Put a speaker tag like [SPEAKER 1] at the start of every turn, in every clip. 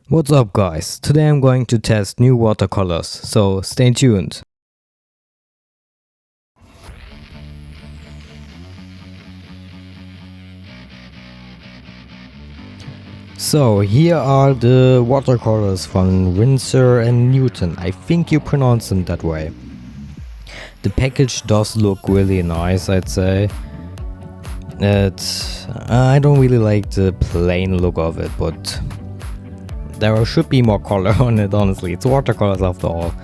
[SPEAKER 1] What's up guys, today I'm going to test new watercolors, so stay tuned. So here are the watercolors from Winsor and Newton. I think you pronounce them that way. The package does look really nice, I'd say. I don't really like the plain look of it, but there should be more color on it, honestly. It's watercolors after all.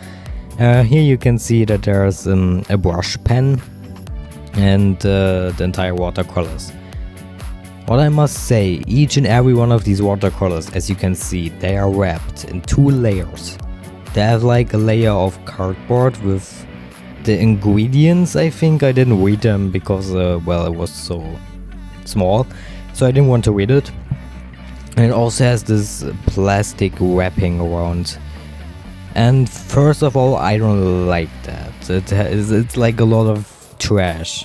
[SPEAKER 1] Here you can see that there's a brush pen and the entire watercolors. What I must say, each and every one of these watercolors, as you can see, they are wrapped in 2 layers. They have like a layer of cardboard with the ingredients. I think I didn't read them because, well, it was so small, so I didn't want to read it. And it also has this plastic wrapping around. And first of all, I don't like that. It's like a lot of trash.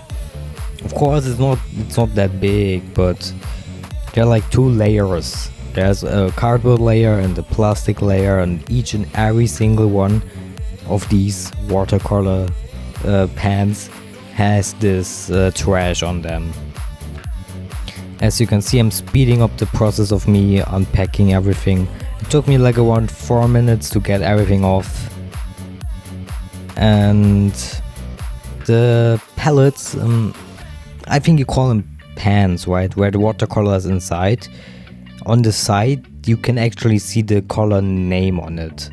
[SPEAKER 1] Of course, it's not that big, but there are like 2 layers. There's a cardboard layer and a plastic layer, and each and every single one of these watercolor pans has this trash on them. As you can see, I'm speeding up the process of me unpacking everything. It took me like around 4 minutes to get everything off. And the pellets, I think you call them pans, right? Where the watercolor is inside. On the side, you can actually see the color name on it.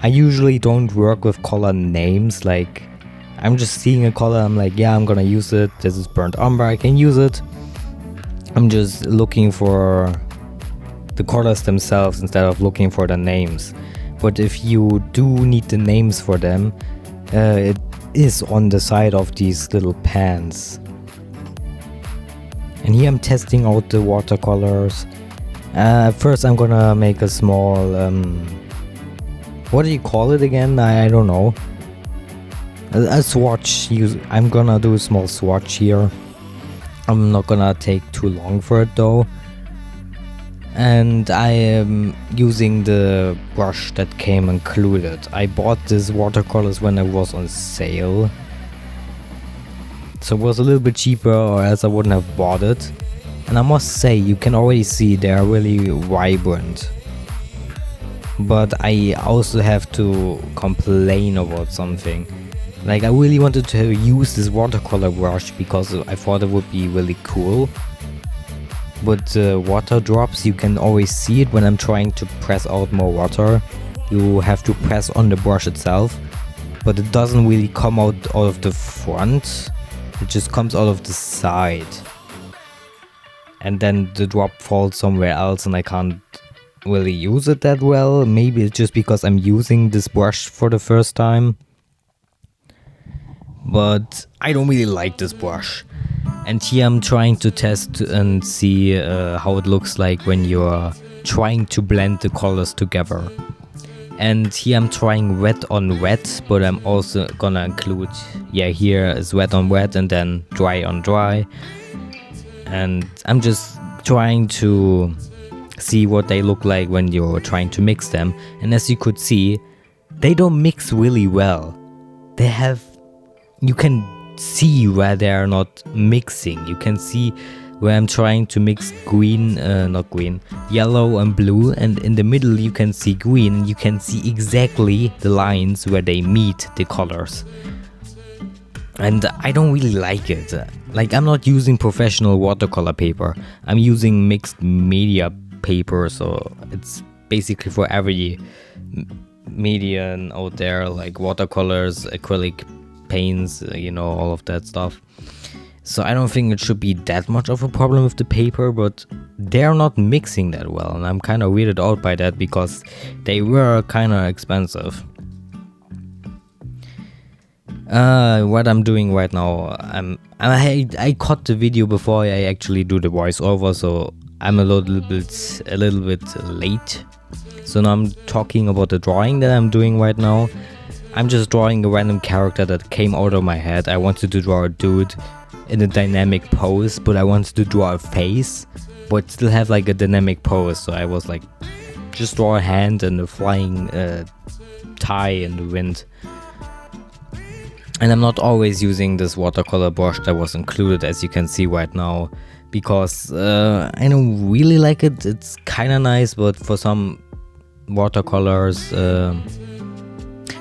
[SPEAKER 1] I usually don't work with color names, like I'm just seeing a color, I'm like, yeah, I'm gonna use it. This is burnt umber, I can use it. I'm just looking for the colors themselves instead of looking for the names. But if you do need the names for them, it is on the side of these little pans. And here I'm testing out the watercolors. First I'm gonna make a small, what do you call it again? I don't know. A swatch. I'm gonna do a small swatch here. I'm not gonna take too long for it though. And I am using the brush that came included. I bought this watercolors when it was on sale. So it was a little bit cheaper, or else I wouldn't have bought it. And I must say, you can already see they are really vibrant. But I also have to complain about something. Like, I really wanted to use this watercolor brush because I thought it would be really cool. But the water drops, you can always see it when I'm trying to press out more water. You have to press on the brush itself, but it doesn't really come out of the front. It just comes out of the side. And then the drop falls somewhere else and I can't really use it that well. Maybe it's just because I'm using this brush for the first time. But I don't really like this brush. And here I'm trying to test and see how it looks like when you're trying to blend the colors together. And here I'm trying wet on wet, but I'm also gonna include, yeah, here is wet on wet and then dry on dry. And I'm just trying to see what they look like when you're trying to mix them. And as you could see, they don't mix really well. You can see where they are not mixing. You can see where I'm trying to mix yellow and blue, and in the middle you can see green. You can see exactly the lines where they meet the colors. And I don't really like it. Like, I'm not using professional watercolor paper. I'm using mixed media paper, so it's basically for every medium out there, like watercolors, acrylic paints, you know, all of that stuff. So I don't think it should be that much of a problem with the paper, but they're not mixing that well, and I'm kind of weirded out by that because they were kind of expensive. What I'm doing right now, I cut the video before I actually do the voiceover, so I'm a little bit late. So now I'm talking about the drawing that I'm doing right now. I'm just drawing a random character that came out of my head. I wanted to draw a dude in a dynamic pose, but I wanted to draw a face, but still have like a dynamic pose. So I was like just draw a hand and a flying tie in the wind. And I'm not always using this watercolor brush that was included, as you can see right now, because I don't really like it. It's kind of nice, but for some watercolors,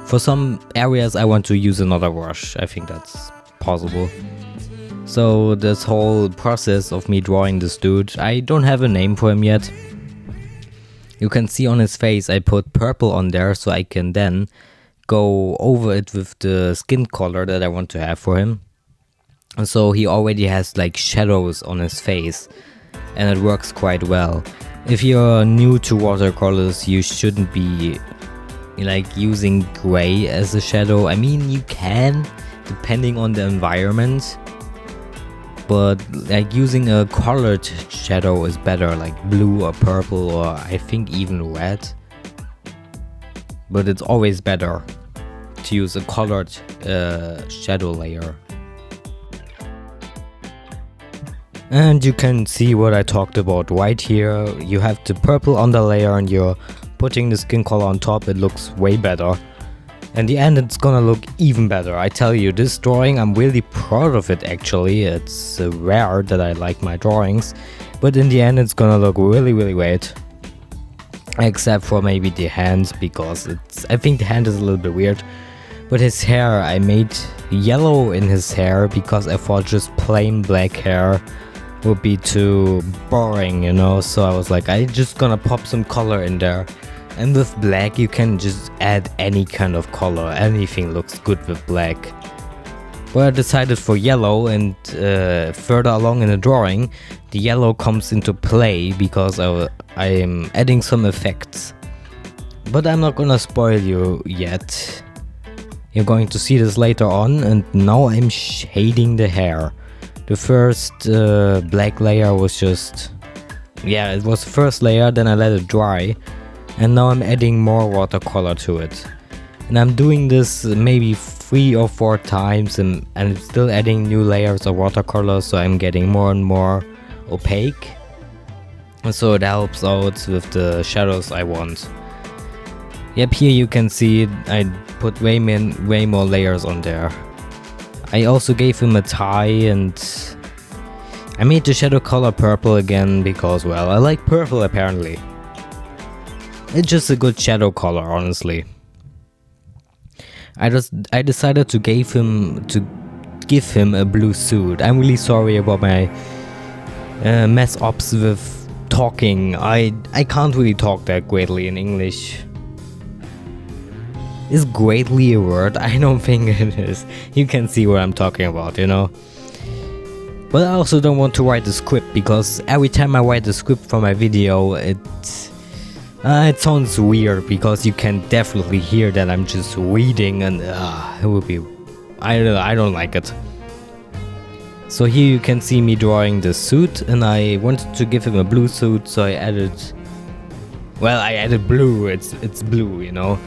[SPEAKER 1] for some areas I want to use another brush. I think that's possible. So this whole process of me drawing this dude, I don't have a name for him yet. You can see on his face I put purple on there, so I can then go over it with the skin color that I want to have for him. And so he already has like shadows on his face, and it works quite well. If you're new to watercolors, you shouldn't be like using gray as a shadow. I mean, you can, depending on the environment, but like using a colored shadow is better, like blue or purple, or I think even red. But it's always better to use a colored shadow layer. And you can see what I talked about right here. You have the purple underlayer and you're putting the skin color on top. It looks way better. In the end, it's gonna look even better. I tell you, this drawing, I'm really proud of it actually. It's rare that I like my drawings, but in the end it's gonna look really great. Except for maybe the hands, because I think the hand is a little bit weird. But his hair, I made yellow in his hair because I thought just plain black hair would be too boring, you know. So I was like, I just gonna pop some color in there. And with black you can just add any kind of color, anything looks good with black. But I decided for yellow, and further along in the drawing the yellow comes into play because I am adding some effects. But I'm not gonna spoil you yet. You're going to see this later on, and now I'm shading the hair. The first black layer was just, yeah, it was the first layer, then I let it dry. And now I'm adding more watercolor to it. And I'm doing this maybe 3 or 4 times, and I'm still adding new layers of watercolor, so I'm getting more and more opaque. And so it helps out with the shadows I want. Yep, here you can see I put way more layers on there. I also gave him a tie, and I made the shadow color purple again because, well, I like purple apparently. It's just a good shadow color, honestly. I decided to give him a blue suit. I'm really sorry about my mess ups with talking. I can't really talk that greatly in English. Is greatly a word? I don't think it is. You can see what I'm talking about, you know. But I also don't want to write the script, because every time I write the script for my video, it sounds weird, because you can definitely hear that I'm just reading, and it would be, I don't like it. So here you can see me drawing the suit, and I wanted to give him a blue suit, so I added blue. It's blue, you know.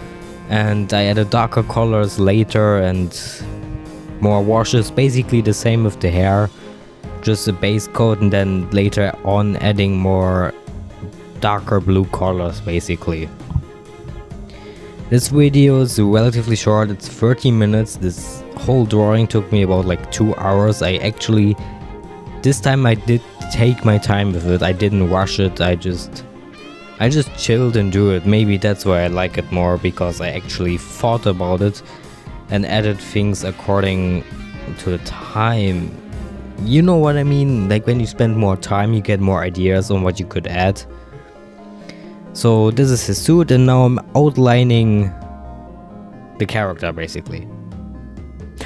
[SPEAKER 1] And I added darker colors later and more washes, basically the same with the hair, just a base coat, and then later on adding more darker blue colors basically. This video is relatively short, it's 30 minutes. This whole drawing took me about like 2 hours. This time I did take my time with it. I didn't rush it, I just chilled and do it. Maybe that's why I like it more, because I actually thought about it and added things according to the time. You know what I mean? Like when you spend more time, you get more ideas on what you could add. So this is his suit, and now I'm outlining the character basically.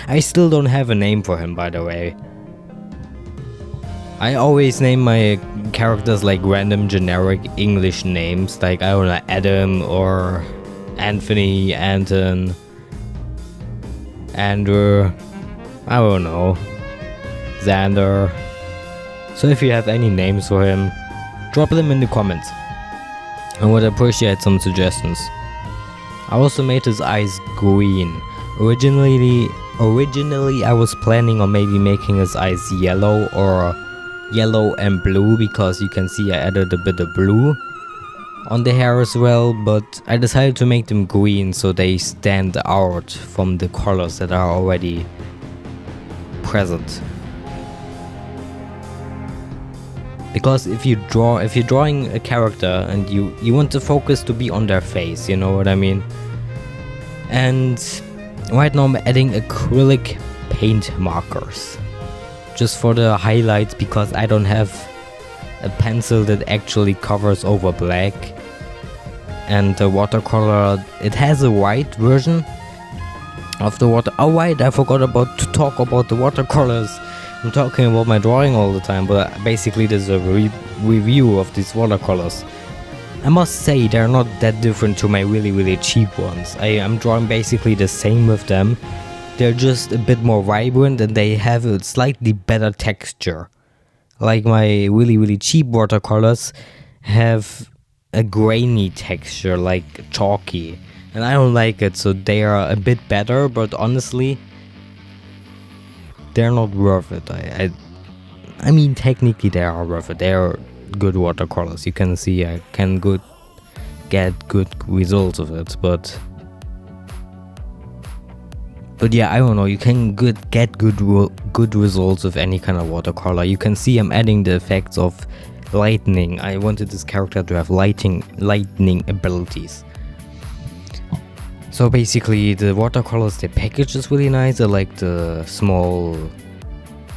[SPEAKER 1] I still don't have a name for him, by the way. I always name my characters like random generic English names, like I don't know, Adam or Anthony, Anton, Andrew, I don't know, Xander. So if you have any names for him, drop them in the comments. I would appreciate some suggestions. I also made his eyes green. Originally I was planning on maybe making his eyes yellow, or yellow and blue, because you can see I added a bit of blue. on the hair as well, but I decided to make them green so they stand out from the colors that are already present. Because if you're drawing a character and you want the focus to be on their face, you know what I mean? And right now I'm adding acrylic paint markers just for the highlights, because I don't have a pencil that actually covers over black. And the watercolor, it has a white version of the water. Oh right, I forgot to talk about the watercolors. I'm talking about my drawing all the time, but basically this is a review of these watercolors. I must say they're not that different to my really cheap ones. I am drawing basically the same with them. They're just a bit more vibrant and they have a slightly better texture. Like my really cheap watercolors have a grainy texture, like chalky, and I don't like it, so they are a bit better, but honestly they're not worth it. I mean technically they are worth it. They are good watercolors. You can see I can get good results of it, but yeah, I don't know, you can get good results with any kind of watercolor. You can see I'm adding the effects of lightning. I wanted this character to have lightning abilities. So basically the watercolors, the package is really nice. I like the small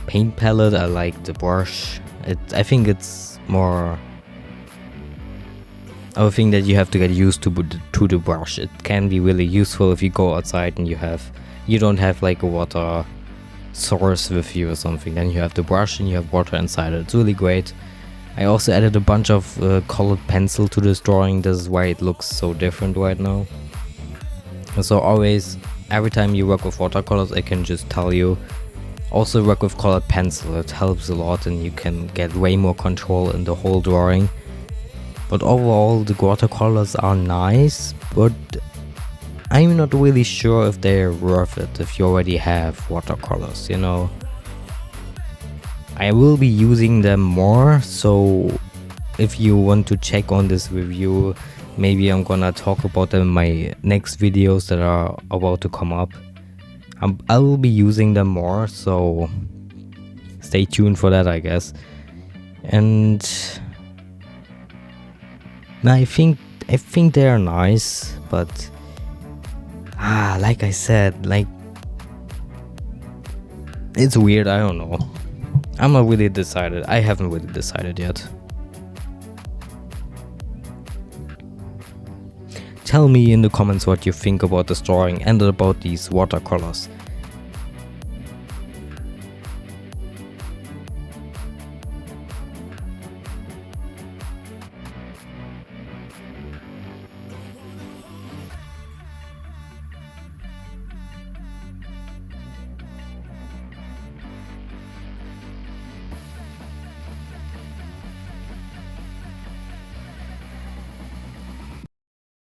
[SPEAKER 1] paint palette, I like the brush. I think it's more of a thing that you have to get used to the brush. It can be really useful if you go outside and you don't have like a water source with you or something. Then you have the brush and you have water inside it. It's really great. I also added a bunch of colored pencil to this drawing. This is why it looks so different right now. So always, every time you work with watercolors, I can just tell you, also work with colored pencil. It helps a lot and you can get way more control in the whole drawing. But overall the watercolors are nice, but I'm not really sure if they're worth it if you already have watercolors, you know. I will be using them more, so if you want to check on this review, maybe I'm gonna talk about them in my next videos that are about to come up. I will be using them more, so stay tuned for that, I guess. And I think they are nice, but like I said, like, it's weird. I don't know. I'm not really decided. I haven't really decided yet. Tell me in the comments what you think about this drawing and about these watercolors.